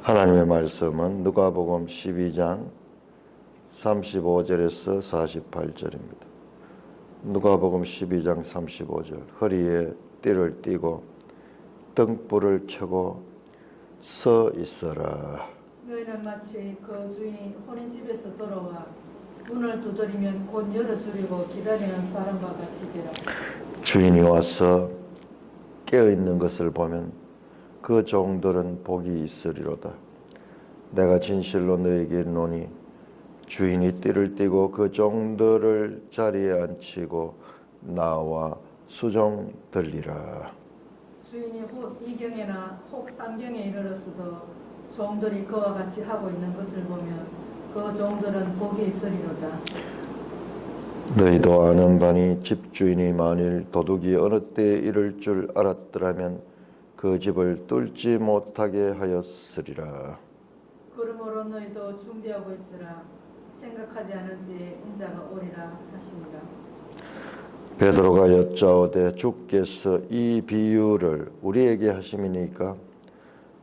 하나님의 말씀은 누가복음 12장 35절에서 48절입니다. 누가복음 12장 35절. 허리에 띠를 띠고 등불을 켜고 서 있어라. 너희는 마치 그 주인이 혼인집에서 돌아와 문을 두드리면 곧 열어주려고 기다리는 사람과 같이 되라. 주인이 와서 깨어있는 것을 보면 그 종들은 복이 있으리로다. 내가 진실로 너에게 이르노니 주인이 띠를 띠고 그 종들을 자리에 앉히고 나와 수종 들리라. 주인이 혹 이경에나 혹 삼경에 이르렀어도 종들이 그와 같이 하고 있는 것을 보면 그 종들은 복이 있으리로다. 너희도 아는 바니 집주인이 만일 도둑이 어느 때에 이를 줄 알았더라면 그 집을 뚫지 못하게 하였으리라. 그러므로 너희도 준비하고 있으라. 생각하지 않은 때에 인자가 오리라 하시니라. 베드로가 여짜오되 주께서 이 비유를 우리에게 하심이니까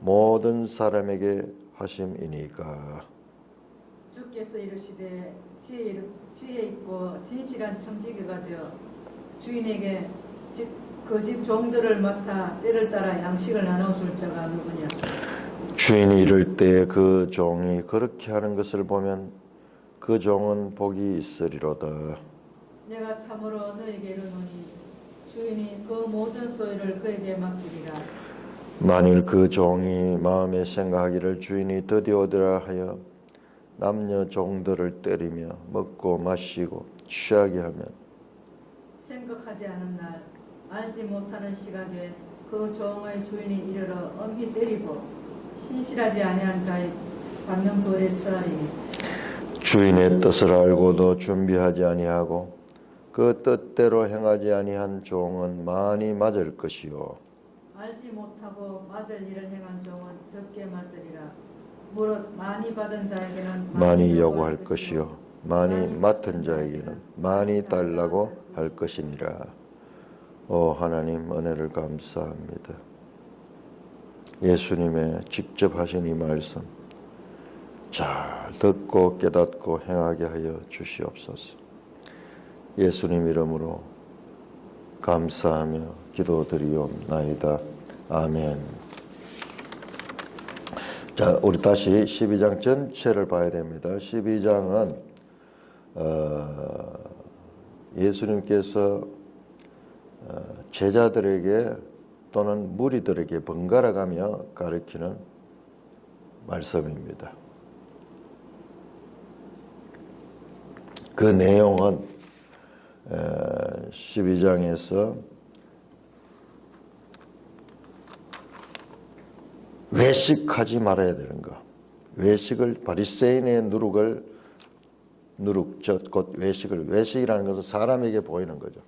모든 사람에게 하심이니까. 주께서 이르시되 지혜 있고 진실한 청지기가 되어 주인에게 그 집 종들을 맡아 때를 따라 양식을 나눠줄 자가 누구냐. 주인이 이를 때 그 종이 그렇게 하는 것을 보면 그 종은 복이 있으리로다. 내가 참으로 너에게 이르노니 주인이 그 모든 소유를 그에게 맡기리라. 만일 그 종이 마음에 생각하기를 주인이 드디어 오리라 하여 남녀 종들을 때리며 먹고 마시고 취하게 하면 생각하지 않은 날 알지 못하는 시각에 그 종의 주인이 이르러 엄히 때리고 신실하지 아니한 자의 받는 벌에 처하리니. 주인의 뜻을 알고도 준비하지 아니하고 그 뜻대로 행하지 아니한 종은 많이 맞을 것이요 알지 못하고 맞을 일을 행한 종은 적게 맞으리라. 무릇 많이 받은 자에게는 많이 요구할 것이요 많이 맡은 자에게는 많이 달라고 할 것이니라. 오 하나님, 은혜를 감사합니다. 예수님의 직접 하신 이 말씀 잘 듣고 깨닫고 행하게 하여 주시옵소서. 예수님 이름으로 감사하며 기도드리옵나이다. 아멘. 자, 우리 다시 12장 전체를 봐야 됩니다. 12장은 예수님께서 제자들에게 또는 무리들에게 번갈아 가며 가르치는 말씀입니다. 그 내용은 12장에서 외식하지 말아야 되는 거. 외식을 바리새인의 누룩 곧 외식이라는 것은 사람에게 보이는 거죠.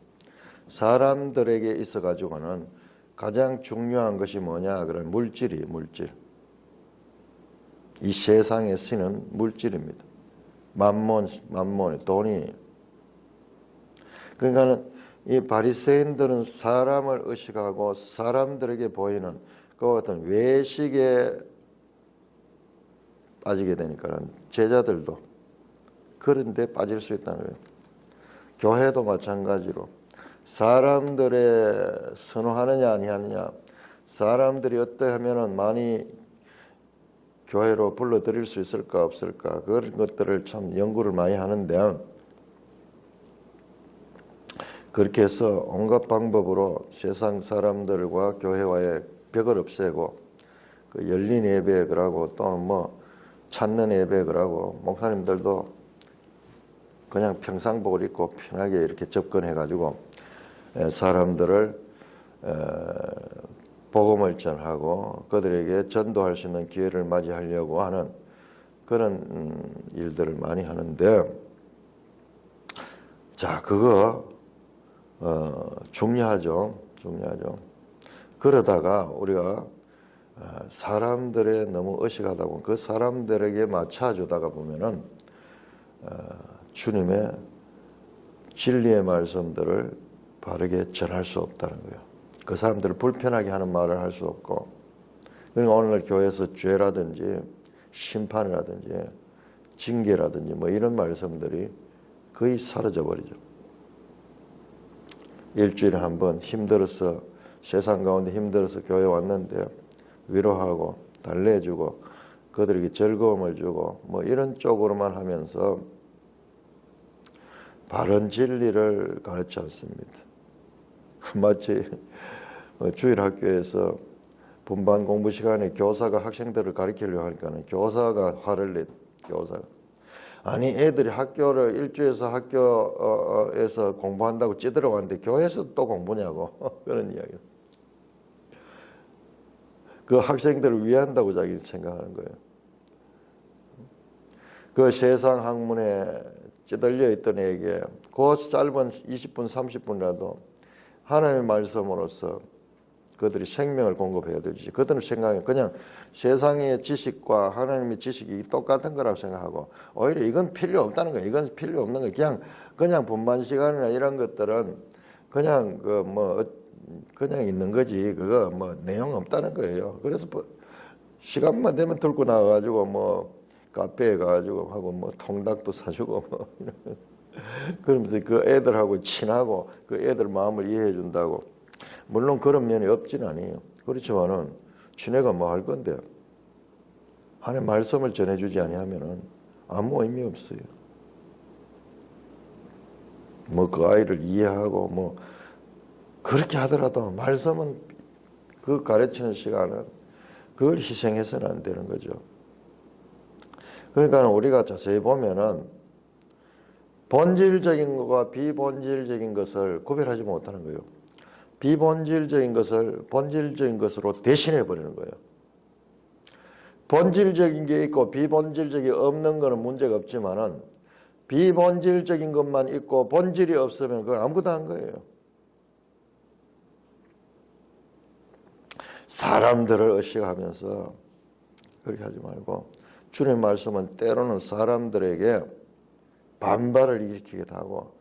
사람들에게 있어 가지고는 가장 중요한 것이 뭐냐? 그런 물질. 이 세상에 쓰는 물질입니다. 만몬의 돈이. 그러니까는 이 바리새인들은 사람을 의식하고 사람들에게 보이는 그와 같은 외식에 빠지게 되니까는 제자들도 그런 데 빠질 수 있다는 거예요. 교회도 마찬가지로 사람들의 선호하느냐 아니하느냐, 사람들이 어떻게 하면은 많이 교회로 불러들일 수 있을까 없을까, 그런 것들을 참 연구를 많이 하는데, 그렇게 해서 온갖 방법으로 세상 사람들과 교회와의 벽을 없애고 그 열린 예배를 하고 또는 뭐 찾는 예배를 하고, 목사님들도 그냥 평상복을 입고 편하게 이렇게 접근해 가지고 사람들을 복음을 전하고 그들에게 전도할 수 있는 기회를 맞이하려고 하는 그런 일들을 많이 하는데, 자, 그거 중요하죠. 그러다가 우리가 사람들에 너무 의식하다 보면 그 사람들에게 맞춰주다가 보면은 주님의 진리의 말씀들을 바르게 전할 수 없다는 거예요. 그 사람들을 불편하게 하는 말을 할 수 없고, 그러니까 오늘날 교회에서 죄라든지 심판이라든지 징계라든지 뭐 이런 말씀들이 거의 사라져 버리죠. 일주일에 한 번 힘들어서 세상 가운데 힘들어서 교회 왔는데 위로하고 달래주고 그들에게 즐거움을 주고 뭐 이런 쪽으로만 하면서 바른 진리를 가르치 않습니다. 마치 주일학교에서 분반 공부 시간에 교사가 학생들을 가르치려고 하니까 교사가 화를 내. 교사가 아니 애들이 학교를 일주에서 학교에서 공부한다고 찌들어 왔는데 교회에서 또 공부냐고 그런 이야기. 그 학생들을 위한다고 자기는 생각하는 거예요. 그 세상 학문에 찌들려 있던 애에게 그 짧은 20분 30분이라도 하나님의 말씀으로서 그들이 생명을 공급해야 되지. 그들은 생각해 그냥 세상의 지식과 하나님의 지식이 똑같은 거라고 생각하고 오히려 이건 필요 없다는 거예요. 이건 필요 없는 거예요. 그냥 분반 시간이나 이런 것들은 그냥 그냥 있는 거지. 그거 뭐 내용 없다는 거예요. 그래서 시간만 되면 들고 나와가지고 뭐 카페에 가가지고 하고 뭐 통닭도 사주고 뭐 그러면서 그 애들하고 친하고 그 애들 마음을 이해해 준다고. 물론 그런 면이 없진 아니에요. 그렇지만은 친애가 뭐 할 건데 하나님 말씀을 전해주지 아니하면은 아무 의미 없어요. 뭐 그 아이를 이해하고 뭐 그렇게 하더라도 말씀은 그 가르치는 시간은 그걸 희생해서는 안 되는 거죠. 그러니까 우리가 자세히 보면은 본질적인 것과 비본질적인 것을 구별하지 못하는 거예요. 비본질적인 것을 본질적인 것으로 대신해 버리는 거예요. 본질적인 게 있고 비본질적이 없는 거는 문제가 없지만은 비본질적인 것만 있고 본질이 없으면 그건 아무것도 안 거예요. 사람들을 의식하면서 그렇게 하지 말고 주님 말씀은 때로는 사람들에게 반발을 일으키기도 하고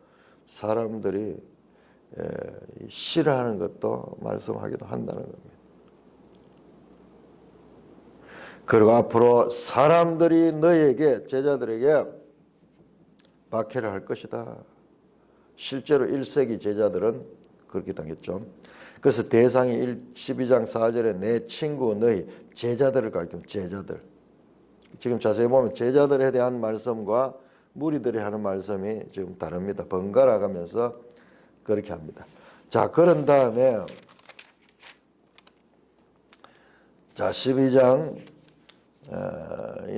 사람들이 싫어하는 것도 말씀하기도 한다는 겁니다. 그리고 앞으로 사람들이 너희에게 제자들에게 박해를 할 것이다. 실제로 1세기 제자들은 그렇게 당했죠. 그래서 대상이 12장 4절에 내 친구 너희 제자들을 가리키는 제자들. 지금 자세히 보면 제자들에 대한 말씀과 무리들이 하는 말씀이 지금 다릅니다. 번갈아 가면서 그렇게 합니다. 자, 그런 다음에 자 12장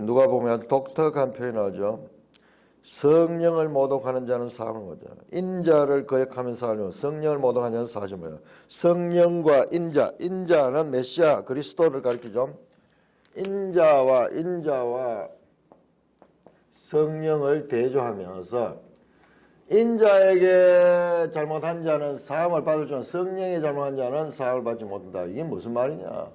누가 보면 독특한 표현이 나오죠. 성령을 모독하는 자는 사함을 얻어. 인자를 거역하면서 하려면 성령을 모독하는 자는 사함을 얻어. 성령과 인자는 메시아 그리스도를 가리키죠. 인자와 성령을 대조하면서 인자에게 잘못한 자는 사함을 받을 줄 성령에 잘못한 자는 사함을 받지 못한다. 이게 무슨 말이냐?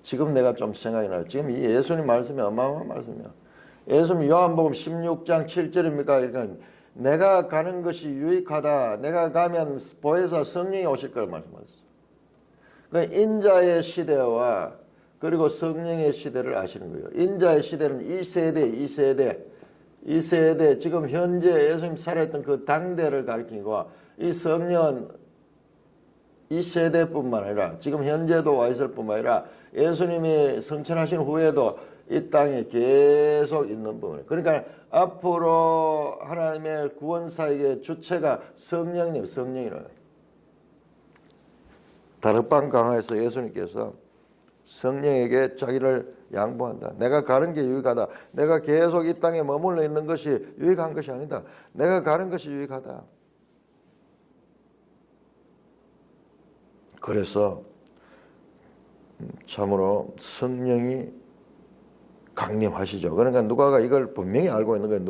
지금 내가 좀 생각이 나요. 지금 이 예수님 말씀이 어마어마한 말씀이야. 예수님 요한복음 16장 7절입니까? 그러니까 내가 가는 것이 유익하다. 내가 가면 보혜사 성령이 오실 걸 말씀하셨어요. 그러니까 인자의 시대와 그리고 성령의 시대를 아시는 거예요. 인자의 시대는 이 세대 지금 현재 예수님 살아있던 그 당대를 가리키고 이 성령은 이 세대뿐만 아니라 지금 현재도 와 있을 뿐만 아니라 예수님이 성천하신 후에도 이 땅에 계속 있는 부분. 그러니까 앞으로 하나님의 구원사역의 주체가 성령이라는 거예요. 다락방 강화에서 예수님께서 성령에게 자기를 양보한다. 내가 가는 게 유익하다. 내가 계속 이 땅에 머물러 있는 것이 유익한 것이 아니다. 내가 가는 것이 유익하다. 그래서 참으로 성령이 강림하시죠. 그러니까 누가가 이걸 분명히 알고 있는 거예요.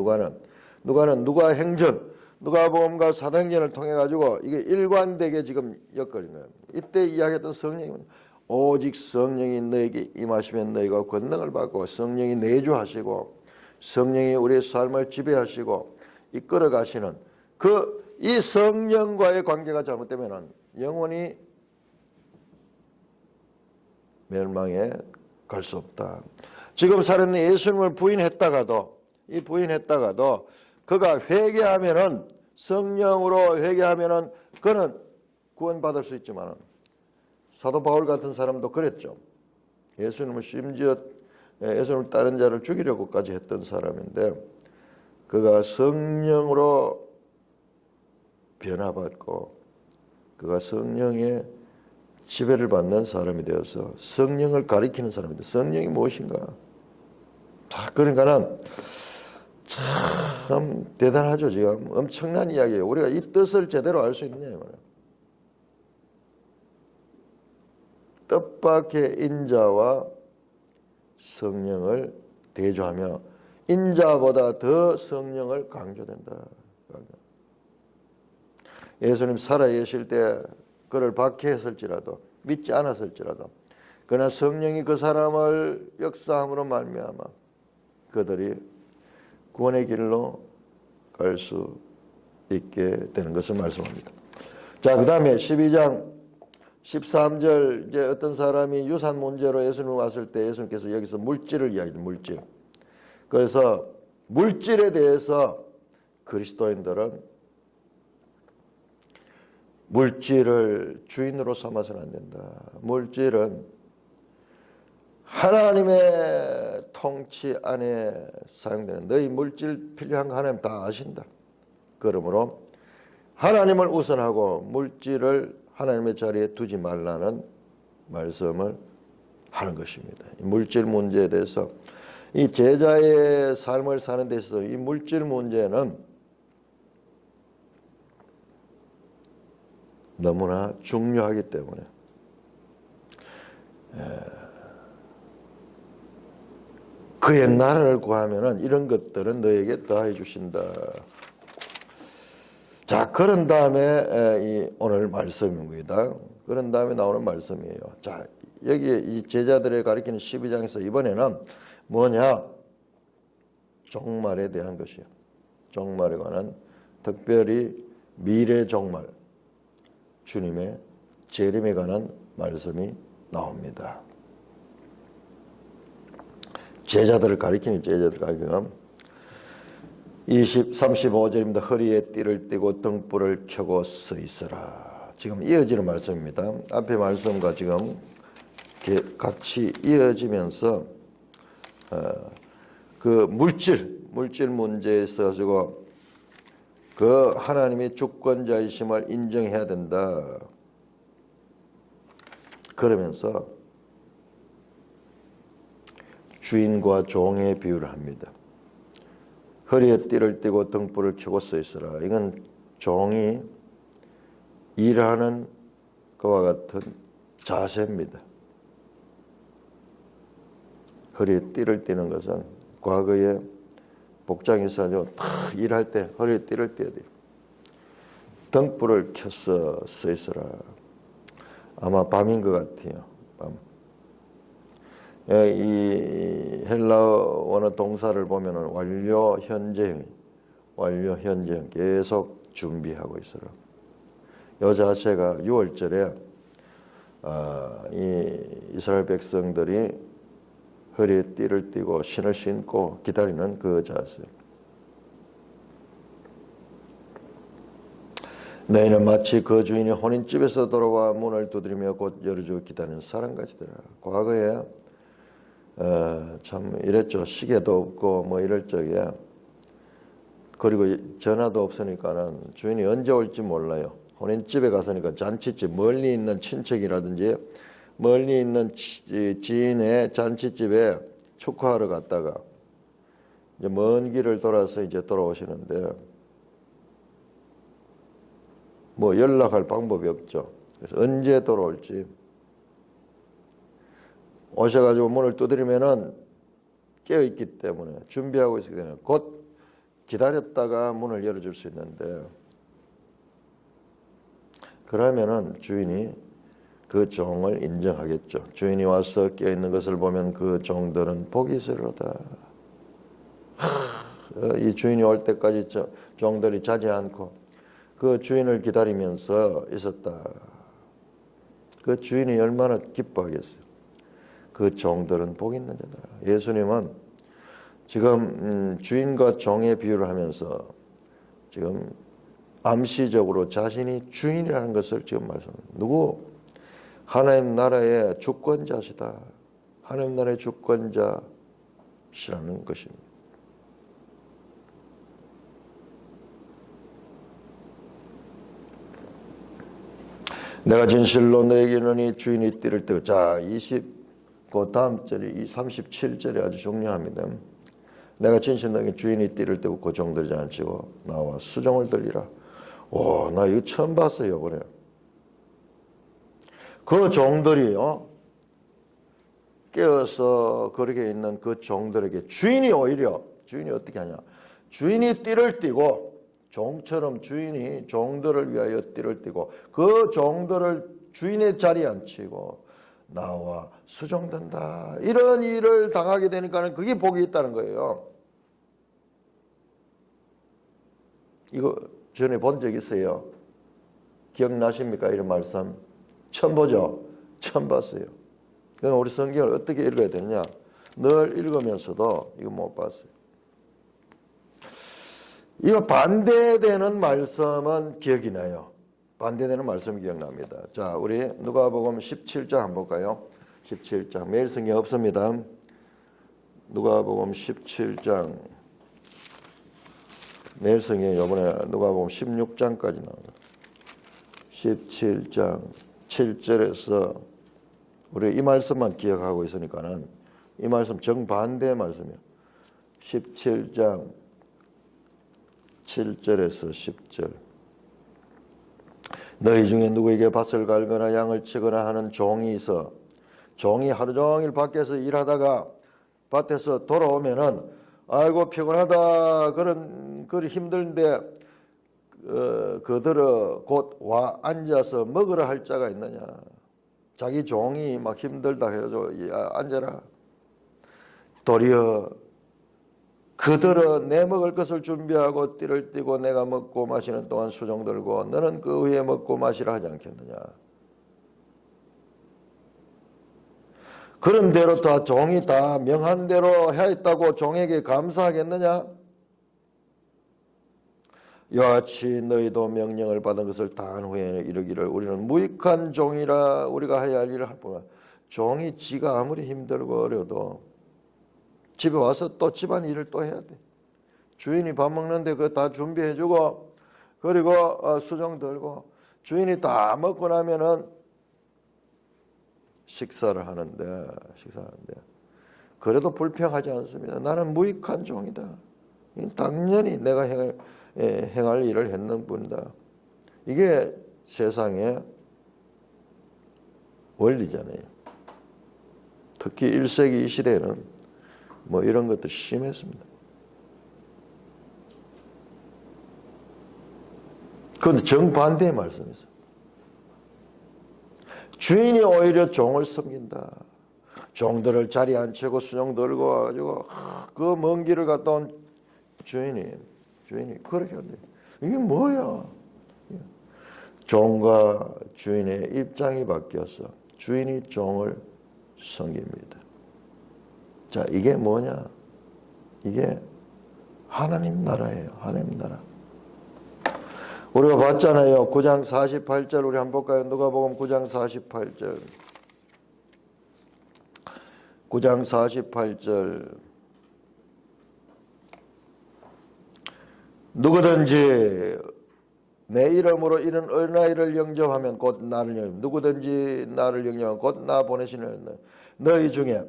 누가는 누가행전, 누가복음과 사도행전을 통해 가지고 이게 일관되게 지금 엮어진 거예요. 이때 이야기했던 성령이 오직 성령이 너에게 임하시면 너희가 권능을 받고 성령이 내주하시고 성령이 우리의 삶을 지배하시고 이끌어 가시는 이 성령과의 관계가 잘못되면 영혼이 멸망에 갈 수 없다. 지금 살아있는 예수님을 부인했다가도 그가 회개하면은 성령으로 회개하면은 그는 구원받을 수 있지만 사도 바울 같은 사람도 그랬죠. 예수님을 심지어 예수님을 따른 자를 죽이려고까지 했던 사람인데 그가 성령으로 변화받고 그가 성령의 지배를 받는 사람이 되어서 성령을 가리키는 사람인데 성령이 무엇인가? 자, 그러니까는 참 대단하죠. 지금 엄청난 이야기예요. 우리가 이 뜻을 제대로 알 수 있느냐 이 말이에요. 뜻밖의 인자와 성령을 대조하며 인자보다 더 성령을 강조된다. 예수님 살아계실 때 그를 박해했을지라도 믿지 않았을지라도 그러나 성령이 그 사람을 역사함으로 말미암아 그들이 구원의 길로 갈 수 있게 되는 것을 말씀합니다. 자, 그 다음에 12장 13절 이제 어떤 사람이 유산 문제로 예수님 왔을 때 예수님께서 여기서 물질을 이야기해요. 물질. 그래서 물질에 대해서 그리스도인들은 물질을 주인으로 삼아서는 안 된다. 물질은 하나님의 통치 안에 사용되는 너희 물질 필요한 거 하나님 다 아신다. 그러므로 하나님을 우선하고 물질을 하나님의 자리에 두지 말라는 말씀을 하는 것입니다. 이 물질 문제에 대해서 이 제자의 삶을 사는 데 있어서 이 물질 문제는 너무나 중요하기 때문에 그의 나라를 구하면은 이런 것들은 너에게 더해 주신다. 자, 그런 다음에 오늘 말씀입니다. 그런 다음에 나오는 말씀이에요. 자, 여기 이 제자들의 가리키는 12장에서 이번에는 뭐냐? 종말에 대한 것이에요. 종말에 관한 특별히 미래 종말, 주님의 재림에 관한 말씀이 나옵니다. 제자들을 가리키는 제자들을 가리키는 35절입니다. 허리에 띠를 띠고 등불을 켜고 서 있어라. 지금 이어지는 말씀입니다. 앞에 말씀과 지금 같이 이어지면서 그 물질 문제에 있어서 그 하나님의 주권자이심을 인정해야 된다. 그러면서 주인과 종의 비유를 합니다. 허리에 띠를 띠고 등불을 켜고 서 있어라. 이건 종이 일하는 그와 같은 자세입니다. 허리에 띠를 띠는 것은 과거에 복장에서 아주 탁 일할 때 허리에 띠를 띠어야 돼요. 등불을 켜서 서 있어라. 아마 밤인 것 같아요. 밤. 이 헬라어 원어 동사를 보면은 완료 현재형 계속 준비하고 있어라. 이 자체가 6월절에 이 이스라엘 백성들이 허리에 띠를 띠고 신을 신고 기다리는 그 자세. 너희는 마치 그 주인이 혼인집에서 돌아와 문을 두드리며 곧 열어주고 기다리는 사람같이더라. 과거에 참 이랬죠. 시계도 없고 뭐 이럴 적에 그리고 전화도 없으니까는 주인이 언제 올지 몰라요. 혼인집에 갔으니까 잔치집 멀리 있는 친척이라든지 멀리 있는 지인의 잔치집에 축하하러 갔다가 이제 먼 길을 돌아서 이제 돌아오시는데 뭐 연락할 방법이 없죠. 그래서 언제 돌아올지 오셔가지고 문을 두드리면은 깨어있기 때문에 준비하고 있기 때문에 곧 기다렸다가 문을 열어줄 수 있는데 그러면은 주인이 그 종을 인정하겠죠. 주인이 와서 깨어있는 것을 보면 그 종들은 복이 있으리로다. 이 주인이 올 때까지 종들이 자지 않고 그 주인을 기다리면서 있었다. 그 주인이 얼마나 기뻐하겠어요. 그 종들은 복 있는 자들아. 예수님은 지금 주인과 종의 비유를 하면서 지금 암시적으로 자신이 주인이라는 것을 지금 말씀합니다. 누구? 하나님 나라의 주권자시다. 하나님 나라의 주권자시라는 것입니다. 내가 진실로 너에게 이르노니 주인이 띠를 떼고. 자, 그 다음 절이 37절이 아주 중요합니다. 내가 진실 너에게 주인이 띠를 떼고 그 종들이 잔치고 나와 수종을 들리라. 오, 나 이거 처음 봤어요. 그래. 그 종들이요, 깨어서 그렇게 있는 그 종들에게 주인이 어떻게 하냐? 주인이 띠를 띠고, 종처럼 주인이 종들을 위하여 띠를 띠고, 그 종들을 주인의 자리에 앉히고 나와 수종된다. 이런 일을 당하게 되니까는 그게 복이 있다는 거예요. 이거 전에 본 적 있어요? 기억나십니까? 이런 말씀 처음 보죠? 처음 봤어요. 그럼 우리 성경을 어떻게 읽어야 되느냐? 늘 읽으면서도 이거 못 봤어요. 이거 반대되는 말씀은 기억이 나요. 반대되는 말씀이 기억납니다. 자, 우리 누가복음 17장 한번 볼까요? 17장. 매일 성경 없습니다. 누가복음 17장. 매일 성경 이번에 누가복음 16장까지 나옵니다. 17장 7절에서 우리 이 말씀만 기억하고 있으니까는 이 말씀 정반대의 말씀이에요. 17장 7절에서 10절. 너희 중에 누구에게 밭을 갈거나 양을 치거나 하는 종이 있어 종이 하루 종일 밖에서 일하다가 밭에서 돌아오면은 아이고 피곤하다 그리 힘든데 그들은 곧 와 앉아서 먹으라 할 자가 있느냐. 자기 종이 막 힘들다 해가지고 앉아라. 도리어 그들은 내 먹을 것을 준비하고 띠를 띠고 내가 먹고 마시는 동안 수종 들고 너는 그 후에 먹고 마시라 하지 않겠느냐. 그런 대로 다 종이 다 명한 대로 하였다고 종에게 감사하겠느냐. 여하치 너희도 명령을 받은 것을 다한 후에 이르기를 우리는 무익한 종이라 우리가 해야 할 일을 할 뿐이야. 종이 지가 아무리 힘들고 어려도 집에 와서 또 집안 일을 또 해야 돼. 주인이 밥 먹는데 그거 다 준비해주고 그리고 수종 들고 주인이 다 먹고 나면은 식사를 하는데 그래도 불평하지 않습니다. 나는 무익한 종이다. 당연히 내가 행할 일을 했는 뿐이다. 이게 세상의 원리잖아요. 특히 1세기 이 시대에는 뭐 이런 것도 심했습니다. 그런데 정반대의 말씀이죠. 주인이 오히려 종을 섬긴다. 종들을 자리에 앉히고 수종 들고 와가지고 그 먼 길을 갔다 온 주인이 그렇게 한대. 이게 뭐야? 종과 주인의 입장이 바뀌어서 주인이 종을 섬깁니다. 자, 이게 뭐냐? 이게 하나님 나라예요. 하나님 나라. 우리가 봤잖아요. 9장 48절 우리 한번 볼까요? 누가복음 9장 48절. 9장 48절. 누구든지 내 이름으로 이런 어린아이를 영접하면 곧 나를 영접하면 누구든지 나를 영접하면 곧 나 보내시는 너희 중에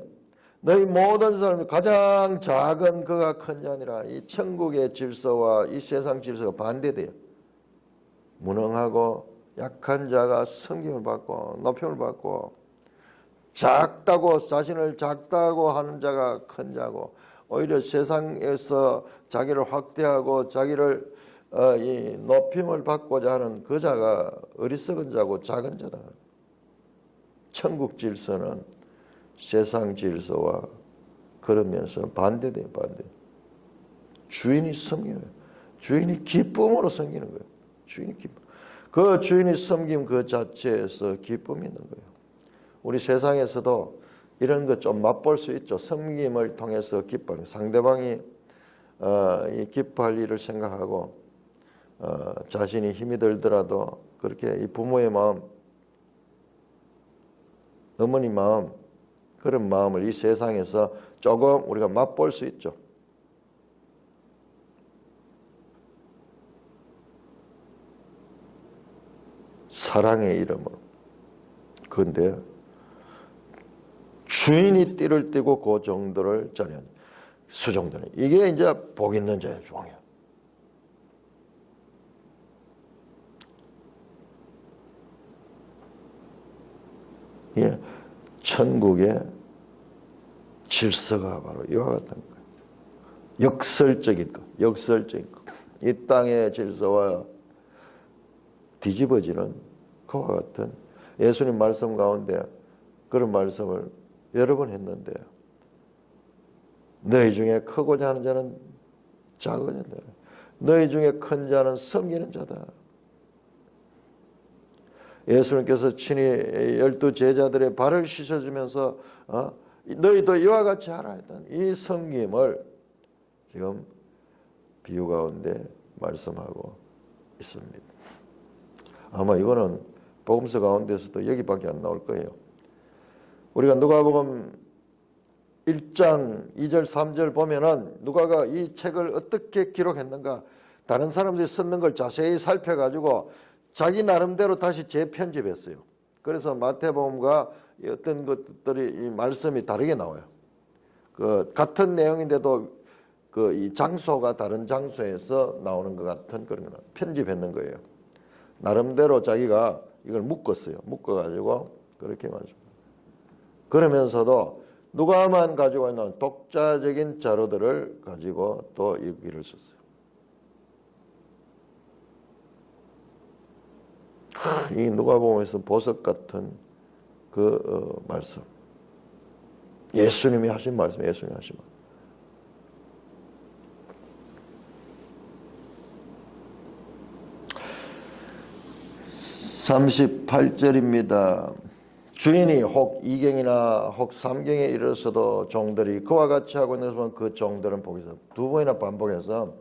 너희 모든 사람이 가장 작은 그가 큰 자 아니라 이 천국의 질서와 이 세상 질서가 반대돼요. 무능하고 약한 자가 섬김을 받고 높임을 받고 작다고 자신을 작다고 하는 자가 큰 자고 오히려 세상에서 자기를 확대하고 자기를 이 높임을 받고자 하는 그 자가 어리석은 자고 작은 자다. 천국 질서는 세상 질서와 그런 면에서는 반대돼요. 반대. 주인이 섬기는 거예요. 주인이 기쁨으로 섬기는 거예요. 주인이 기쁨. 그 주인이 섬김 그 자체에서 기쁨이 있는 거예요. 우리 세상에서도 이런 거 좀 맛볼 수 있죠. 섬김을 통해서 기뻐하는 상대방이 이 기뻐할 일을 생각하고 자신이 힘이 들더라도 그렇게 이 부모의 마음, 어머니 마음, 그런 마음을 이 세상에서 조금 우리가 맛볼 수 있죠. 사랑의 이름으로. 그런데 주인이 띠를 띠고 그 정도를 짜내는 수종되는 이게 이제 복 있는 자의 종이야. 예, 천국의 질서가 바로 이와 같은 거예요. 역설적인 것, 역설적인 것. 이 땅의 질서와 뒤집어지는 그와 같은 예수님 말씀 가운데 그런 말씀을 여러 번 했는데 너희 중에 크고자 하는 자는 작은 자다. 너희 중에 큰 자는 섬기는 자다. 예수님께서 친히 12 제자들의 발을 씻어주면서 너희도 이와 같이 하라 했던 이 섬김을 지금 비유 가운데 말씀하고 있습니다. 아마 이거는 복음서 가운데서도 여기밖에 안 나올 거예요. 우리가 누가복음 1장 2절 3절 보면은 누가가 이 책을 어떻게 기록했는가 다른 사람들이 썼는 걸 자세히 살펴가지고 자기 나름대로 다시 재편집했어요. 그래서 마태복음과 어떤 것들이 이 말씀이 다르게 나와요. 그 같은 내용인데도 그 이 장소가 다른 장소에서 나오는 것 같은 그런 거 편집했는 거예요. 나름대로 자기가 이걸 묶었어요. 묶어가지고 그렇게 말씀. 그러면서도 누가만 가지고 있는 독자적인 자료들을 가지고 또 이 글을 썼어요. 이 누가복음에서 보석 같은 그 말씀, 예수님이 하신 말씀, 예수님이 하신 말씀. 38절입니다. 주인이 혹 2경이나 혹 3경에 이르러서도 종들이 그와 같이 하고 있는 것은 그 종들은 복이 있다. 두 번이나 반복해서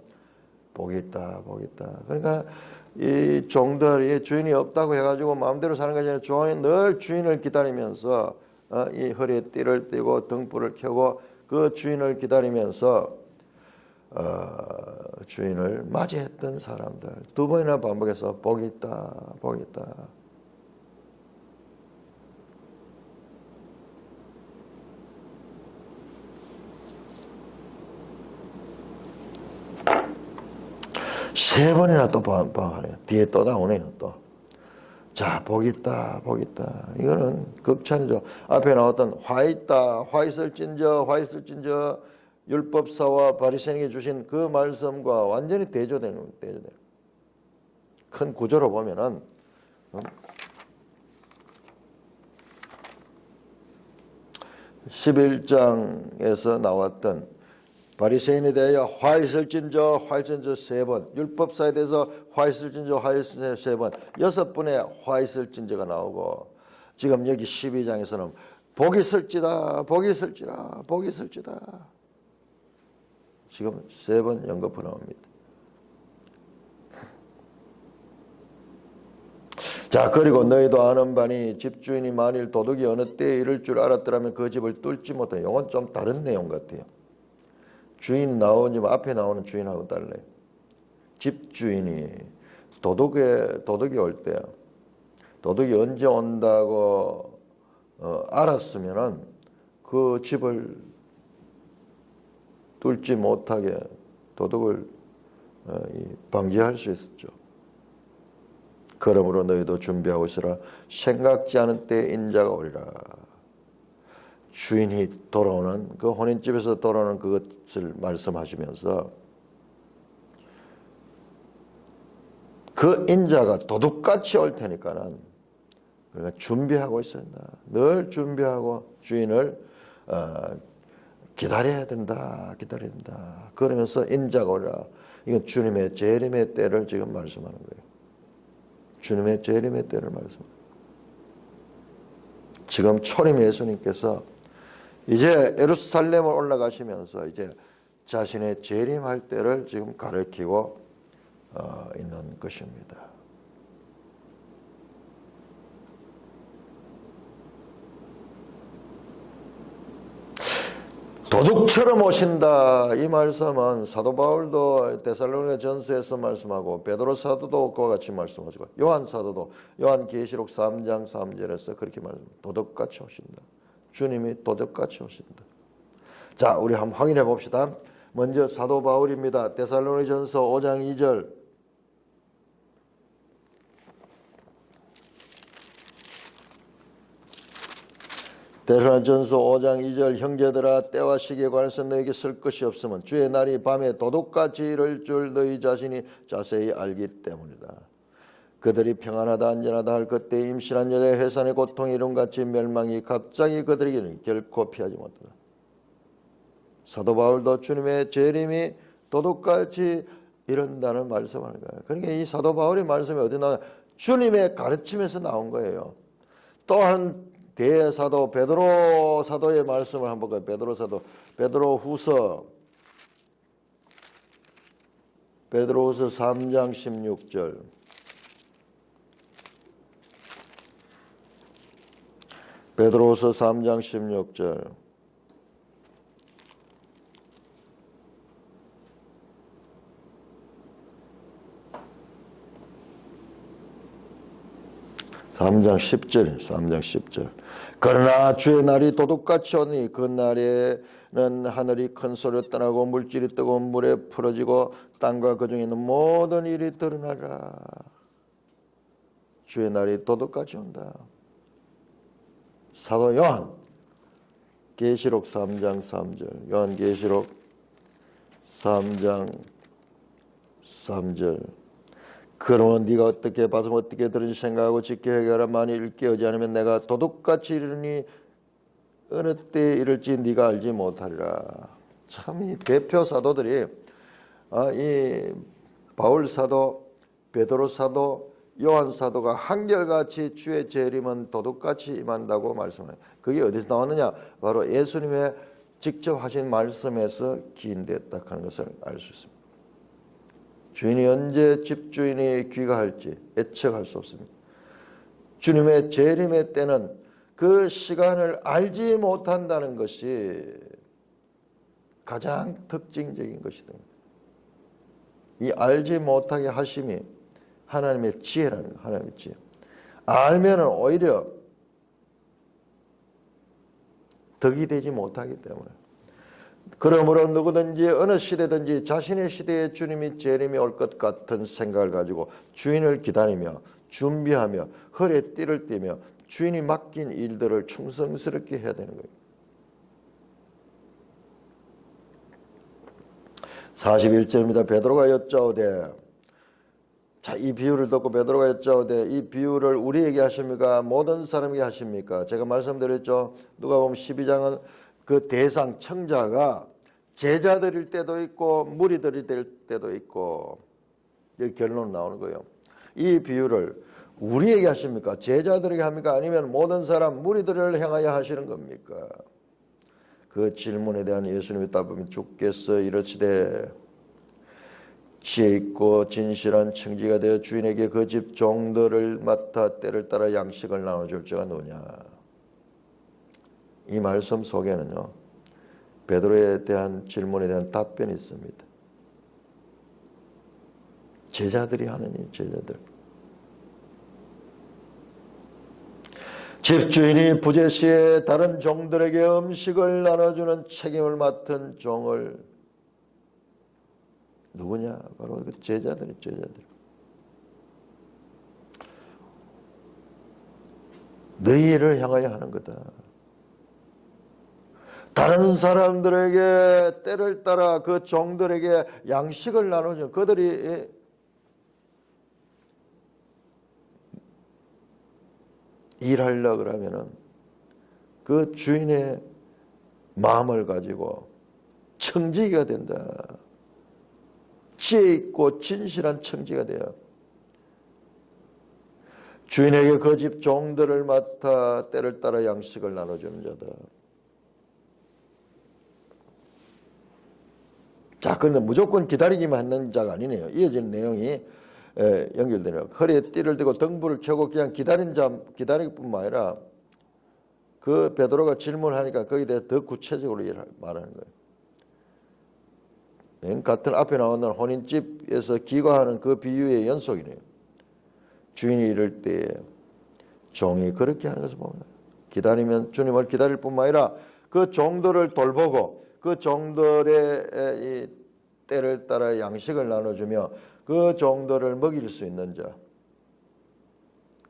복이 있다, 복이 있다. 그러니까 이 종들이 주인이 없다고 해가지고 마음대로 사는 것이 아니라 종이 늘 주인을 기다리면서 이 허리에 띠를 띠고 등불을 켜고 그 주인을 기다리면서 주인을 맞이했던 사람들 두 번이나 반복해서 복이 있다, 복이 있다. 세 번이나 또 반복하네요. 뒤에 또 나오네요. 또. 자, 복이 있다, 복이 있다. 이거는 극찬이죠. 앞에 나왔던 화 있다, 화 있을진저, 화 있을진저 율법사와 바리새인에게 주신 그 말씀과 완전히 대조되는 큰 구조로 보면은 11장에서 나왔던 바리새인에 대하여 화 있을진저, 화 있을진저 3번, 율법사에 대해서 화 있을진저, 화 있을진저 3번, 6번의 화 있을진저가 나오고 지금 여기 12장에서는 복이 있을지다, 복이 있을지라, 복이 있을지다. 지금 3번 연거푸 나옵니다. 자, 그리고 너희도 아는 바니 집주인이 만일 도둑이 어느 때에 이를 줄 알았더라면 그 집을 뚫지 못해. 이건 좀 다른 내용 같아요. 주인 나오지만 앞에 나오는 주인하고 달라요. 집주인이 도둑이 올 때 도둑이 언제 온다고 알았으면은 그 집을 뚫지 못하게 도둑을 방지할 수 있었죠. 그러므로 너희도 준비하고 있으라. 생각지 않은 때에 인자가 오리라. 주인이 돌아오는 그 혼인집에서 돌아오는 그것을 말씀하시면서 그 인자가 도둑같이 올 테니까는 그러니까 준비하고 있어야 된다. 늘 준비하고 주인을 기다려야 된다. 기다려야 된다. 그러면서 인자가 오리라. 이건 주님의 재림의 때를 지금 말씀하는 거예요. 주님의 재림의 때를 말씀합니다. 지금 초림 예수님께서 이제 예루살렘을 올라가시면서 이제 자신의 재림할 때를 지금 가리키고 있는 것입니다. 도둑처럼 오신다. 이 말씀은 사도 바울도 데살로니가 전서에서 말씀하고 베드로 사도도 그와 같이 말씀하시고 요한 사도도 요한계시록 3장 3절에서 그렇게 말합니다. 도둑같이 오신다. 주님이 도둑같이 오신다. 자, 우리 한번 확인해 봅시다. 먼저 사도 바울입니다. 데살로니가 전서 5장 2절. 데살로니가전서 5장 2절 형제들아 때와 시기에 관해서 너에게 쓸 것이 없으면 주의 날이 밤에 도둑같이 이를 줄 너희 자신이 자세히 알기 때문이다. 그들이 평안하다 안전하다 할 그때 임신한 여자의 해산의 고통이 이름같이 멸망이 갑자기 그들에게는 결코 피하지 못하다. 사도 바울도 주님의 재림이 도둑같이 이른다는 말씀하는 거예요. 그러니까 이 사도 바울의 말씀이 어디 나와? 주님의 가르침에서 나온 거예요. 또한 대사도 베드로 사도의 말씀을 한번 볼까요? 베드로 사도 베드로후서 3장 16절. 베드로후서 3장 16절. (3장 10절) 그러나 주의 날이 도둑같이 오니 그 날에는 하늘이 큰 소리로 떠나고 물질이 뜨거운 물에 풀어지고 땅과 그 중에 있는 모든 일이 드러나라. 주의 날이 도둑같이 온다. 사도 요한 계시록 3장 3절. 요한계시록 3장 3절. 그러면 네가 어떻게 봐서 어떻게 들은지 생각하고 지켜 해결하라. 만일 일깨우지 않으면 내가 도둑같이 이르니 어느 때에 이를지 네가 알지 못하리라. 참 이 대표 사도들이 이 바울 사도, 베드로 사도, 요한 사도가 한결같이 주의 재림은 도둑같이 임한다고 말씀해요. 그게 어디서 나왔느냐? 바로 예수님의 직접 하신 말씀에서 기인되었다 하는 것을 알 수 있습니다. 주인이 언제 집주인이 귀가할지 예측할 수 없습니다. 주님의 재림의 때는 그 시간을 알지 못한다는 것이 가장 특징적인 것이다. 이 알지 못하게 하심이 하나님의 지혜라는 거예요. 하나님의 지혜. 알면 오히려 덕이 되지 못하기 때문에. 그러므로 누구든지 어느 시대든지 자신의 시대에 주님이 재림이 올 것 같은 생각을 가지고 주인을 기다리며 준비하며 허리에 띠를 띠며 주인이 맡긴 일들을 충성스럽게 해야 되는 거예요. 41절입니다. 베드로가 여짜오되, 자, 이 비유를 듣고 베드로가 여짜오되 이 비유를 우리에게 하십니까? 모든 사람에게 하십니까? 제가 말씀드렸죠. 누가복음 12장은 그 대상 청자가 제자들일 때도 있고 무리들이 될 때도 있고, 여기 결론 나오는 거예요. 이 비유를 우리에게 하십니까? 제자들에게 합니까? 아니면 모든 사람 무리들을 향하여 하시는 겁니까? 그 질문에 대한 예수님의 답은 주께서 이르시되 지혜 있고 진실한 청지가 되어 주인에게 그 집 종들을 맡아 때를 따라 양식을 나눠줄 자가 누구냐. 이 말씀 속에는요, 베드로에 대한 질문에 대한 답변이 있습니다. 제자들이 하는 일, 제자들. 집주인이 부재 시에 다른 종들에게 음식을 나눠주는 책임을 맡은 종을 누구냐? 바로 그 제자들이, 제자들. 너희를 향하여 하는 거다. 다른 사람들에게 때를 따라 그 종들에게 양식을 나누죠. 그들이 일하려고 그러면은 그 주인의 마음을 가지고 청지기가 된다. 지혜 있고 진실한 청지가 돼요. 주인에게 그 집 종들을 맡아 때를 따라 양식을 나눠주는 자다. 자, 그런데 무조건 기다리기만 했는 자가 아니네요. 이어지는 내용이 연결되네요. 허리에 띠를 대고 등불을 켜고 그냥 기다릴 뿐만 아니라 그 베드로가 질문하니까 거기에 대해 더 구체적으로 말하는 거예요. 맨 같은 앞에 나오는 혼인집에서 기과하는 그 비유의 연속이네요. 주인이 이럴 때 종이 그렇게 하는 것을 보면 기다리면 주님을 기다릴 뿐만 아니라 그 종들을 돌보고 그 종들의 이 때를 따라 양식을 나눠주며 그 종들을 먹일 수 있는 자,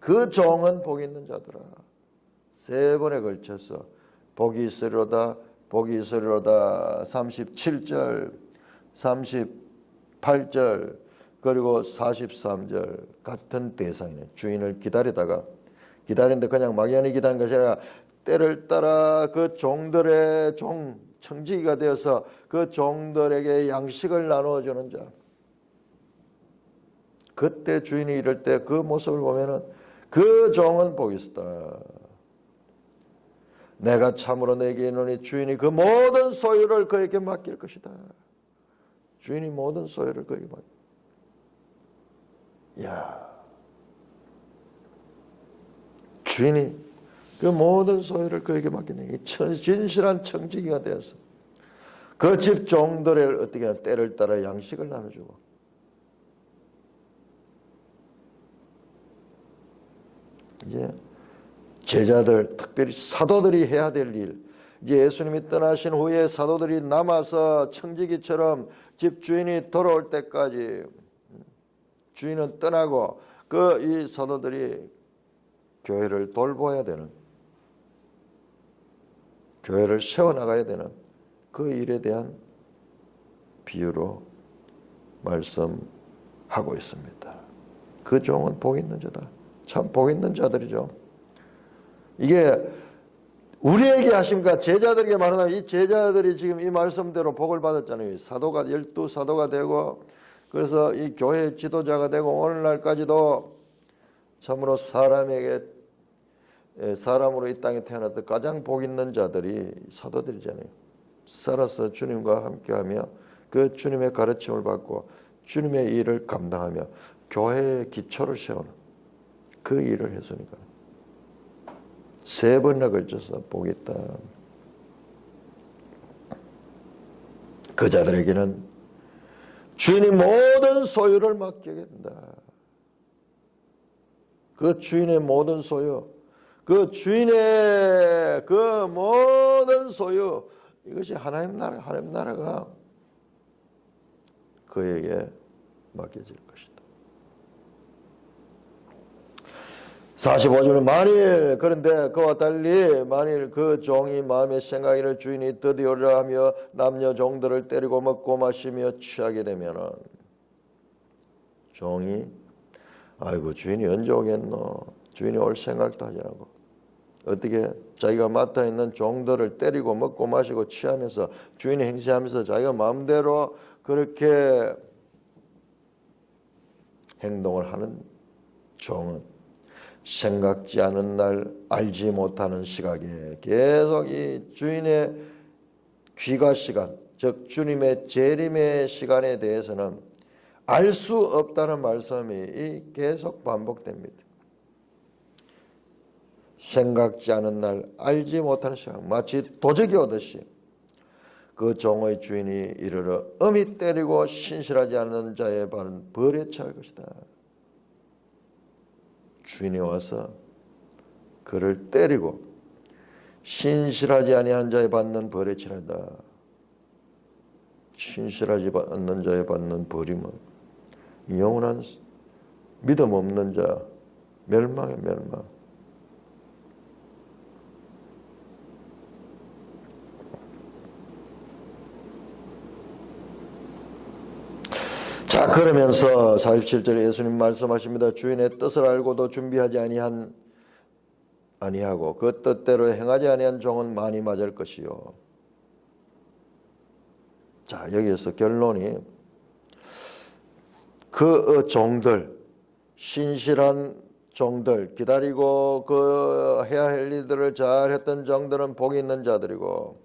그 종은 복이 있는 자더라. 3번에 걸쳐서 복이 있으리로다, 복이 있으리로다. 37절, 38절, 그리고 43절 같은 대상이네. 주인을 기다리는데 그냥 막연히 기다리는 것이 아니라 때를 따라 그 종들의 청지기가 되어서 그 종들에게 양식을 나누어주는 자. 그때 주인이 이럴 때 그 모습을 보면은 그 종은 복이 있다. 내가 참으로 내게 이르노니 주인이 그 모든 소유를 그에게 맡길 것이다. 주인이 모든 소유를 그에게 맡길. 이야, 주인이 그 모든 소유를 그에게 맡기네. 진실한 청지기가 되어서 그 집 종들을 어떻게 하냐, 때를 따라 양식을 나눠주고, 이제 제자들, 특별히 사도들이 해야 될 일, 이제 예수님이 떠나신 후에 사도들이 남아서 청지기처럼 집 주인이 돌아올 때까지, 주인은 떠나고 그 이 사도들이 교회를 돌봐야 되는, 교회를 세워나가야 되는 그 일에 대한 비유로 말씀하고 있습니다. 그 종은 복 있는 자다. 참 복 있는 자들이죠. 이게 우리에게 하십니까? 제자들에게 말하면 이 제자들이 지금 이 말씀대로 복을 받았잖아요. 사도가 12사도가 되고, 그래서 이 교회 지도자가 되고, 오늘날까지도 참으로 사람으로 이 땅에 태어났던 가장 복 있는 자들이 사도들이잖아요. 살아서 주님과 함께하며 그 주님의 가르침을 받고 주님의 일을 감당하며 교회의 기초를 세우는 그 일을 했으니까 3번이나 걸쳐서 복이 있다. 그 자들에게는 주인이 모든 소유를 맡기게 된다. 그 주인의 모든 소유, 그 주인의 그 모든 소유, 이것이 하나님 나라가 그에게 맡겨질 것이다. 45절은 그런데 그와 달리 만일 그 종이 마음에 생각이를 주인이 드디어라 하며 남녀 종들을 때리고 먹고 마시며 취하게 되면은 종이 아이고 주인이 언제 오겠노? 주인이 올 생각도 하지 않고 어떻게 자기가 맡아 있는 종들을 때리고 먹고 마시고 취하면서 주인이 행세하면서 자기가 마음대로 그렇게 행동을 하는 종은 생각지 않은 날 알지 못하는 시각에 계속 이 주인의 귀가 시간, 즉 주님의 재림의 시간에 대해서는 알 수 없다는 말씀이 계속 반복됩니다. 생각지 않은 날 알지 못하는 시각, 마치 도적이 오듯이 그 종의 주인이 이르러 엄히 때리고 신실하지 않는 자의 발은 벌에 처할 것이다. 주인이 와서 그를 때리고 신실하지 아니한 자의 받는 벌에 처한다. 신실하지 않는 자의 받는 벌이면 영원한 믿음 없는 자 멸망의 멸망. 자, 그러면서 47절에 예수님 말씀하십니다. 주인의 뜻을 알고도 준비하지 아니하고 그 뜻대로 행하지 아니한 종은 많이 맞을 것이요. 자, 여기에서 결론이 그 종들, 신실한 종들, 기다리고 그 해야 할 일들을 잘 했던 종들은 복이 있는 자들이고,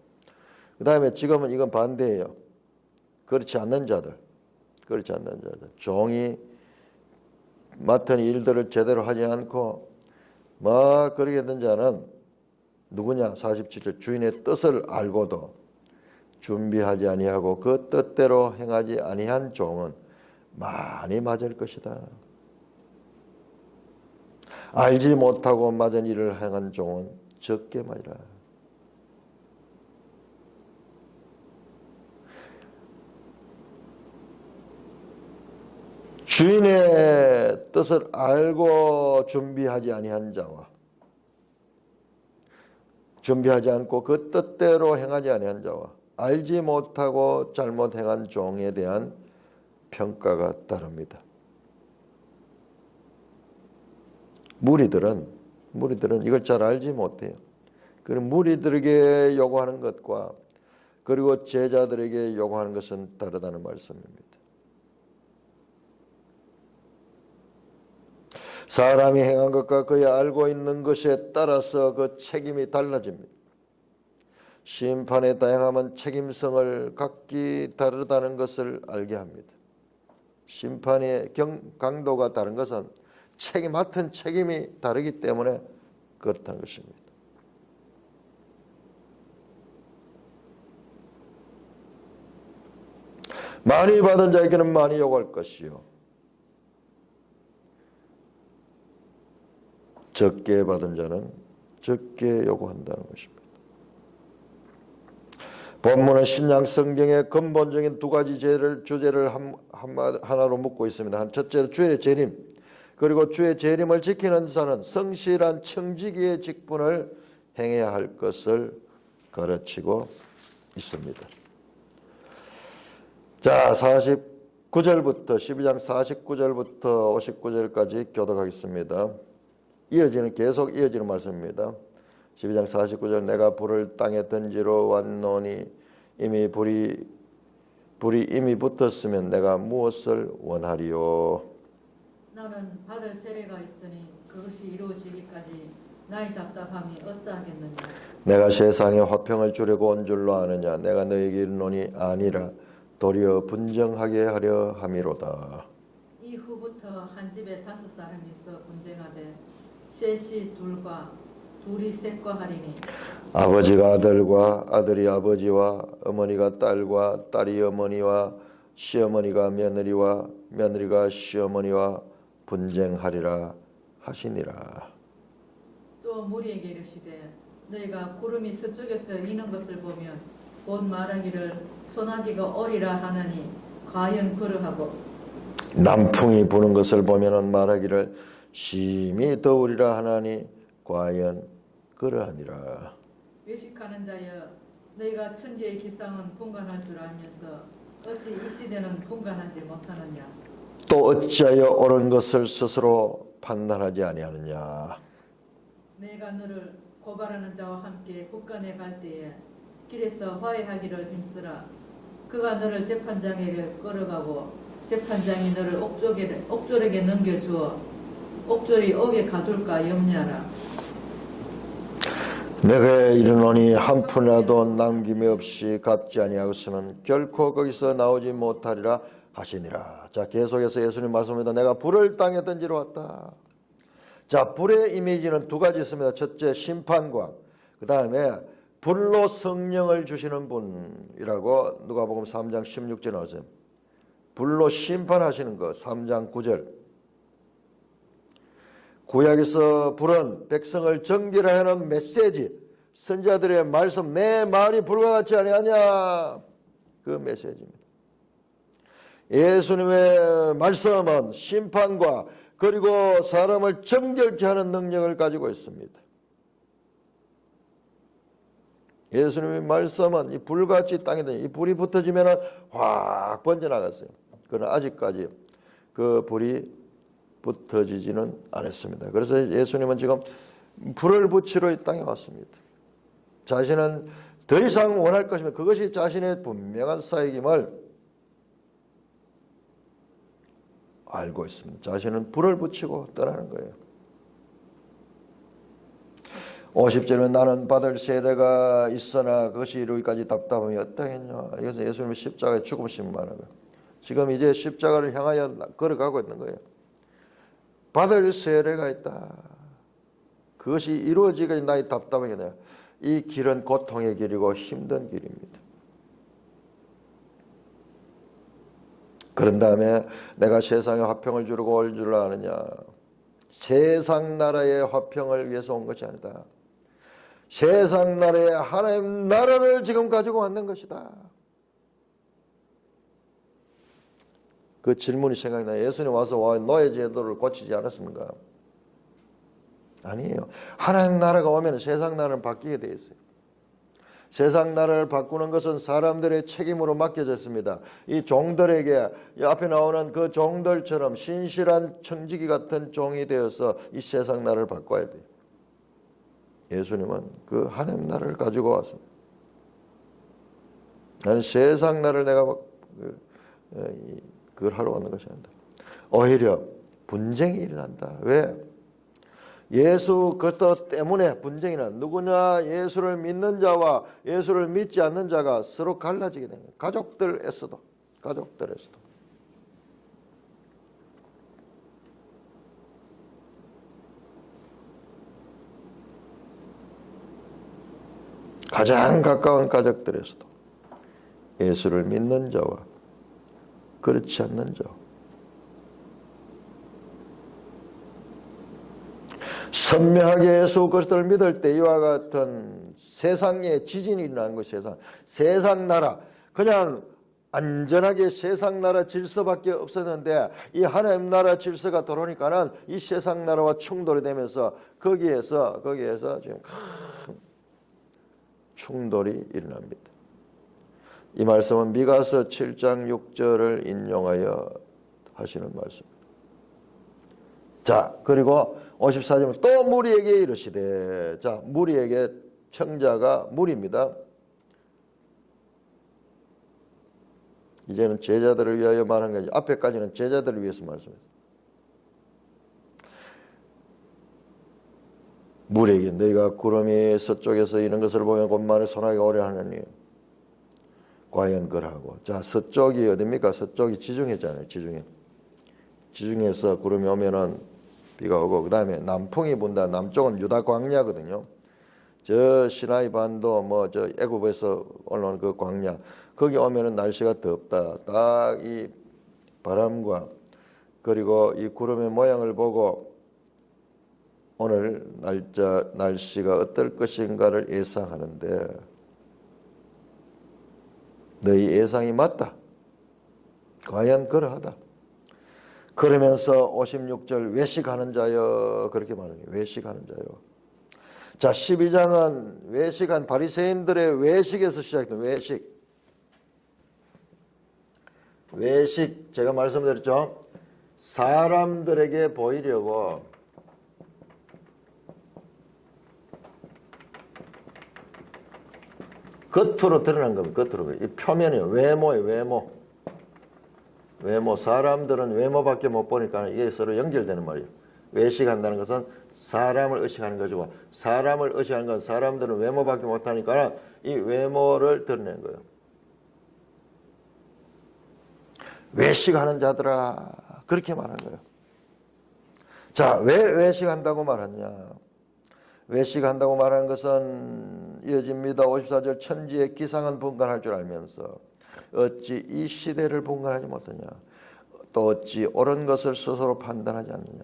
그 다음에 지금은 이건 반대예요. 그렇지 않는 자들, 종이 맡은 일들을 제대로 하지 않고 막 그러게 된 자는 누구냐? 47절 주인의 뜻을 알고도 준비하지 아니하고 그 뜻대로 행하지 아니한 종은 많이 맞을 것이다. 알지 못하고 맞은 일을 행한 종은 적게 맞으라. 주인의 뜻을 알고 준비하지 아니한 자와 준비하지 않고 그 뜻대로 행하지 아니한 자와 알지 못하고 잘못 행한 종에 대한 평가가 따릅니다. 무리들은 이걸 잘 알지 못해요. 그럼 무리들에게 요구하는 것과 그리고 제자들에게 요구하는 것은 다르다는 말씀입니다. 사람이 행한 것과 그의 알고 있는 것에 따라서 그 책임이 달라집니다. 심판의 다양함은 책임성을 각기 다르다는 것을 알게 합니다. 심판의 강도가 다른 것은 맡은 책임이 다르기 때문에 그렇다는 것입니다. 많이 받은 자에게는 많이 요구할 것이요 적게 받은 자는 적게 요구한다는 것입니다. 본문은 신약 성경의 근본적인 두 가지 주제를 하나로 묶고 있습니다. 첫째로 주의 재림, 그리고 주의 재림을 지키는 자는 성실한 청지기의 직분을 행해야 할 것을 가르치고 있습니다. 자, 49절부터 12장 49절부터 59절까지 교독하겠습니다. 계속 이어지는 말씀입니다. 12장 49절 내가 불을 땅에 던지러 왔노니 이미 불이 이미 붙었으면 내가 무엇을 원하리요. 나는 받을 세례가 있으니 그것이 이루어지기까지 나의 답답함이 어떠하겠느냐. 내가 세상에 화평을 주려고 온 줄로 아느냐. 내가 너에게 이르노니 아니라 도리어 분정하게 하려 함이로다. 이후부터 한 집에 5사람이 있어 분쟁하되 셋이 둘이 셋과 하리니 아버지가 아들과 아들이 아버지와 어머니가 딸과 딸이 어머니와 시어머니가 며느리와 며느리가 시어머니와 분쟁하리라 하시니라. 또 무리에게 이르시되 너희가 구름이 서쪽에서 이는 것을 보면 곧 말하기를 소나기가 오리라 하느니 과연 그러하고 남풍이 부는 것을 보면은 말하기를 심히 더우리라 하나니 과연 그러하니라. 외식하는 자여 너희가 천지의 기상은 분간할 줄 알면서 어찌 이 시대는 분간하지 못하느냐. 또 어찌하여 옳은 것을 스스로 판단하지 아니하느냐. 내가 너를 고발하는 자와 함께 국간에 갈 때에 길에서 화해하기를 힘쓰라. 그가 너를 재판장에게 끌어가고 재판장이 너를 옥졸에게 넘겨주어 옥졸이 옥에 가둘까 염려하라. 내가 이르노니 한 푼이라도 남김이 없이 갚지 아니하고서는 결코 거기서 나오지 못하리라 하시니라. 자, 계속해서 예수님 말씀합니다. 내가 불을 땅에 던지러 왔다. 자, 불의 이미지는 두 가지 있습니다. 첫째, 심판과 그 다음에 불로 성령을 주시는 분이라고 누가복음 3장 16절에 나오죠. 불로 심판하시는 것 3장 9절. 구약에서 불은 백성을 정결하는 메시지, 선지자들의 말씀, 내 말이 불과 같지 아니하냐, 그 메시지입니다. 예수님의 말씀은 심판과 그리고 사람을 정결케 하는 능력을 가지고 있습니다. 예수님의 말씀은 이 불같이 땅에 이 불이 붙어지면 확 번져나갔어요. 그러나 아직까지 그 불이 붙어지지는 않았습니다. 그래서 예수님은 지금 불을 붙이러 이 땅에 왔습니다. 자신은 더 이상 원할 것이면 그것이 자신의 분명한 사역임을 알고 있습니다. 자신은 불을 붙이고 떠나는 거예요. 50절은 나는 받을 세대가 있으나 그것이 이루기까지 답답함이 어떠겠냐. 그래서 예수님은 십자가에 죽으신 말하는 거예요. 지금 이제 십자가를 향하여 걸어가고 있는 거예요. 받을 세례가 있다. 그것이 이루어지기까지 나의 답답하게 돼요. 이 길은 고통의 길이고 힘든 길입니다. 그런 다음에 내가 세상에 화평을 주려고 올 줄 아느냐. 세상 나라의 화평을 위해서 온 것이 아니다. 세상 나라의 하나님 나라를 지금 가지고 왔는 것이다. 그 질문이 생각이 나요. 예수님 와서 노예 제도를 고치지 않았습니까? 아니에요. 하나님 나라가 오면 세상 나라는 바뀌게 되어 있어요. 세상 나라를 바꾸는 것은 사람들의 책임으로 맡겨졌습니다. 이 종들에게 이 앞에 나오는 그 종들처럼 신실한 청지기 같은 종이 되어서 이 세상 나라를 바꿔야 돼요. 예수님은 그 하나님 나라를 가지고 왔습니다. 나는 세상 나라를 내가 그걸 하러 왔는 것이 아니다. 오히려 분쟁이 일어난다. 왜? 예수 그것 때문에 분쟁이 나. 누구냐? 예수를 믿는 자와 예수를 믿지 않는 자가 서로 갈라지게 되는 거예요. 가족들에서도. 가장 가까운 가족들에서도 예수를 믿는 자와 그렇지 않는 자. 선명하게 예수 그리스도를 믿을 때 이와 같은 세상에 지진이 일어나는 것이 세상 나라, 그냥 안전하게 세상 나라 질서밖에 없었는데 이 하나님 나라 질서가 들어오니까는 이 세상 나라와 충돌이 되면서 거기에서 지금 큰 충돌이 일어납니다. 이 말씀은 미가서 7장 6절을 인용하여 하시는 말씀입니다. 자, 그리고 54절 또 무리에게 이르시되, 자, 무리에게 청자가 무리입니다. 이제는 제자들을 위하여 말하는 거지. 앞에까지는 제자들을 위해서 말씀했어요. 무리에게 너희가 구름이 서쪽에서 이런 것을 보면 곧만을 손하게 오려 하느니 과연 그러하고. 자, 서쪽이 어딥니까? 서쪽이 지중해잖아요. 지중해에서 구름이 오면은 비가 오고, 그 다음에 남풍이 분다. 남쪽은 유다 광야거든요. 저 시나이 반도 저 애굽에서 올라오는 그 광야, 거기 오면은 날씨가 덥다. 딱 이 바람과 그리고 이 구름의 모양을 보고 오늘 날씨가 어떨 것인가를 예상하는데 너희 예상이 맞다. 과연 그러하다. 그러면서 56절 외식하는 자여, 그렇게 말해요. 외식하는 자여. 자, 12장은 외식한 바리새인들의 외식에서 시작됩니다. 외식 제가 말씀드렸죠. 사람들에게 보이려고 겉으로 드러난 겁니다. 겉으로. 이 표면이에요. 외모예요. 외모. 사람들은 외모밖에 못 보니까 이게 서로 연결되는 말이에요. 외식한다는 것은 사람을 의식하는 거죠. 사람을 의식하는 건 사람들은 외모밖에 못하니까 이 외모를 드러내는 거예요. 외식하는 자들아, 그렇게 말하는 거예요. 자, 왜 외식한다고 말하냐? 외식한다고 말하는 것은 이어집니다. 54절 천지의 기상은 분간할 줄 알면서 어찌 이 시대를 분간하지 못하냐? 또 어찌 옳은 것을 스스로 판단하지 않느냐?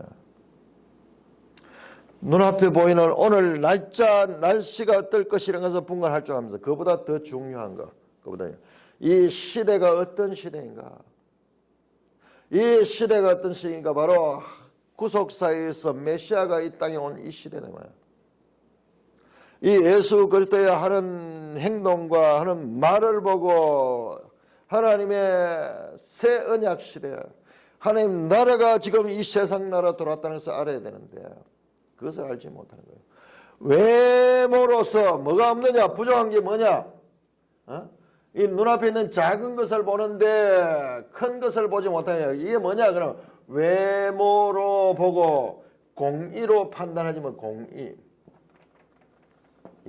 눈앞에 보이는 오늘 날씨가 어떨 것이라는 것을 분간할 줄 알면서 그보다 더 중요한 거, 이 시대가 어떤 시대인가? 이 시대가 어떤 시대인가? 바로 구속사에서 메시아가 이 땅에 온 이 시대다 말이야. 이 예수 그리스도의 하는 행동과 하는 말을 보고 하나님의 새 언약 시대, 하나님 나라가 지금 이 세상 나라 돌아왔다는 것을 알아야 되는데 그것을 알지 못하는 거예요. 외모로서 뭐가 없느냐? 부족한 게 뭐냐? 이 눈앞에 있는 작은 것을 보는데 큰 것을 보지 못하냐? 이게 뭐냐? 그럼 외모로 보고 공의로 판단하지만 공의.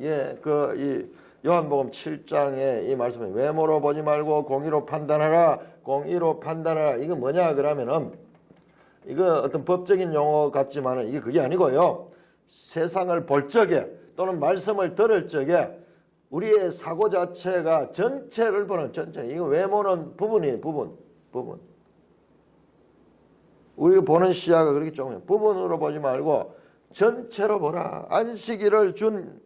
예, 이 요한복음 7장에 이 말씀에 외모로 보지 말고 공의로 판단하라, 공의로 판단하라. 이거 뭐냐 그러면은 이거 어떤 법적인 용어 같지만은 이게 그게 아니고요. 세상을 볼 적에 또는 말씀을 들을 적에 우리의 사고 자체가 전체를 보는 전체. 이거 외모는 부분이에요. 부분. 우리가 보는 시야가 그렇게 좁아요. 부분으로 보지 말고 전체로 보라. 안식일을 준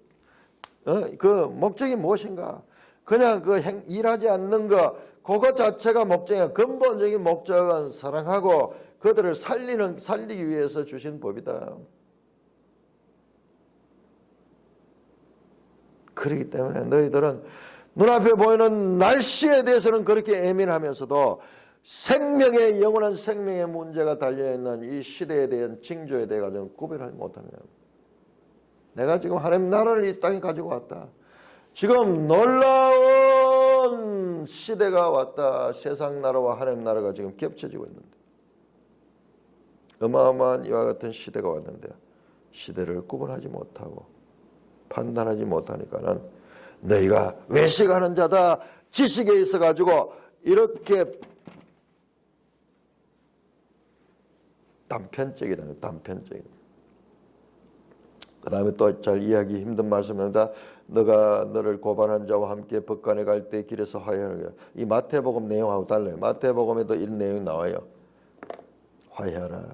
그 목적이 무엇인가? 그냥 일하지 않는 거 그거 자체가 목적이야. 근본적인 목적은 사랑하고 그들을 살리기 위해서 주신 법이다. 그렇기 때문에 너희들은 눈앞에 보이는 날씨에 대해서는 그렇게 예민하면서도 생명의 영원한 생명의 문제가 달려있는 이 시대에 대한 징조에 대해 가지고 구별하지 못하는 거예요. 내가 지금 하나님 나라를 이 땅에 가지고 왔다. 지금 놀라운 시대가 왔다. 세상 나라와 하나님 나라가 지금 겹쳐지고 있는데 어마어마한 이와 같은 시대가 왔는데 시대를 구분하지 못하고 판단하지 못하니까는 너희가 외식하는 자다. 지식에 있어 가지고 이렇게 단편적이다. 단편적이다. 그 다음에 또 잘 이해하기 힘든 말씀입니다. 너가 너를 고발한 자와 함께 법관에 갈 때 길에서 화해하는 거야. 이 마태복음 내용하고 달라요. 마태복음에도 이런 내용이 나와요. 화해하라.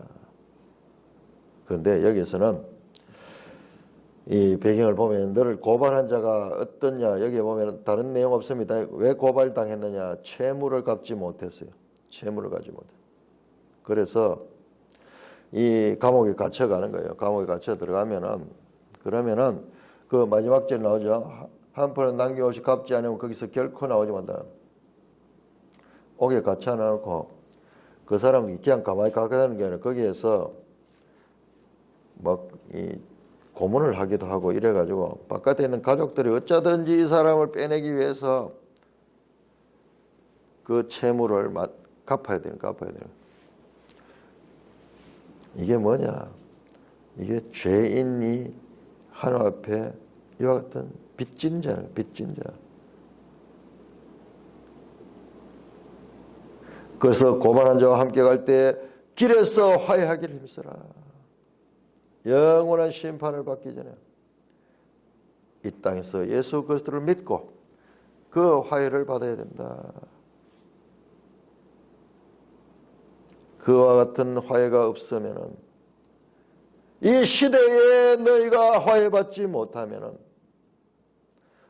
그런데 여기서는 이 배경을 보면 너를 고발한 자가 어떠냐. 여기에 보면 다른 내용 없습니다. 왜 고발당했느냐. 채무를 갚지 못했어요. 채무를 갚지 못해. 그래서 이 감옥에 갇혀가는 거예요. 감옥에 갇혀 들어가면은 그러면은 그 마지막 절 나오죠. 한 푼은 남김없이 갚지 않으면 거기서 결코 나오지 못한다. 옥에 갇혀 놓고 그 사람이 그냥 가만히 가게 게 아니라 거기에서 막 이 고문을 하기도 하고 이래가지고 바깥에 있는 가족들이 어쩌든지 이 사람을 빼내기 위해서 그 채무를 갚아야 되는. 이게 뭐냐? 이게 죄인이 하나님 앞에 이와 같은 빚진 자. 그래서 고발한 자와 함께 갈 때 길에서 화해하기를 힘써라. 영원한 심판을 받기 전에 이 땅에서 예수 그리스도를 믿고 그 화해를 받아야 된다. 그와 같은 화해가 없으면은 이 시대에 너희가 화해받지 못하면은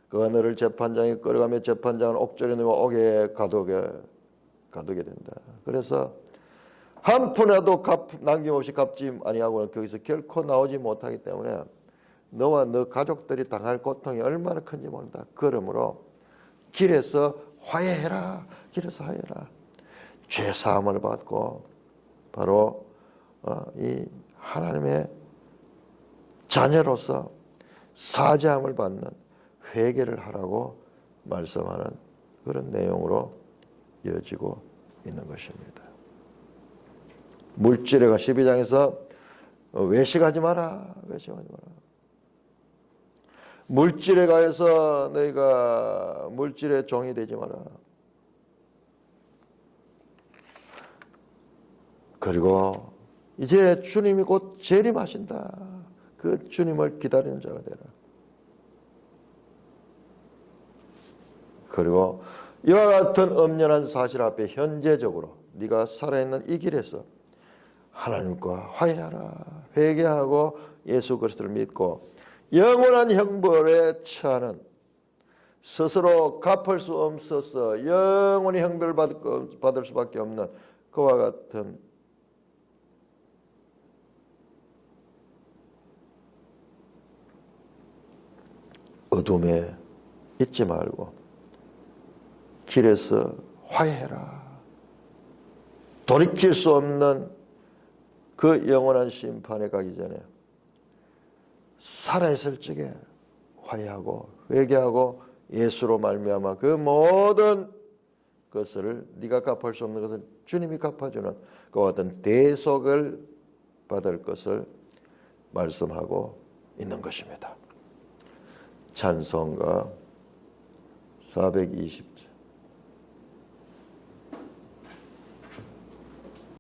그가 너를 재판장에 끌어가며 재판장은 옥졸에 넣어 옥에 가두게 된다. 그래서 한 푼이라도 남김없이 갚지 아니하고는 거기서 결코 나오지 못하기 때문에 너와 너 가족들이 당할 고통이 얼마나 큰지 모른다. 그러므로 길에서 화해해라. 길에서 화해해라. 죄 사함을 받고 바로 이 하나님의 자녀로서 사죄함을 받는 회개를 하라고 말씀하는 그런 내용으로 이어지고 있는 것입니다. 물질에가 12장에서 외식하지 마라. 물질에 가해서 너희가 물질의 종이 되지 마라. 그리고 이제 주님이 곧 재림하신다. 그 주님을 기다리는 자가 되라. 그리고 이와 같은 엄연한 사실 앞에 현재적으로 네가 살아있는 이 길에서 하나님과 화해하라. 회개하고 예수 그리스도를 믿고 영원한 형벌에 처하는 스스로 갚을 수 없어서 영원히 형벌을 받을 수밖에 없는 그와 같은 어둠에 있지 말고 길에서 화해해라. 돌이킬 수 없는 그 영원한 심판에 가기 전에 살아있을 적에 화해하고 회개하고 예수로 말미암아 그 모든 것을 네가 갚을 수 없는 것을 주님이 갚아주는 그와 같은 대속을 받을 것을 말씀하고 있는 것입니다. 찬송가 420절.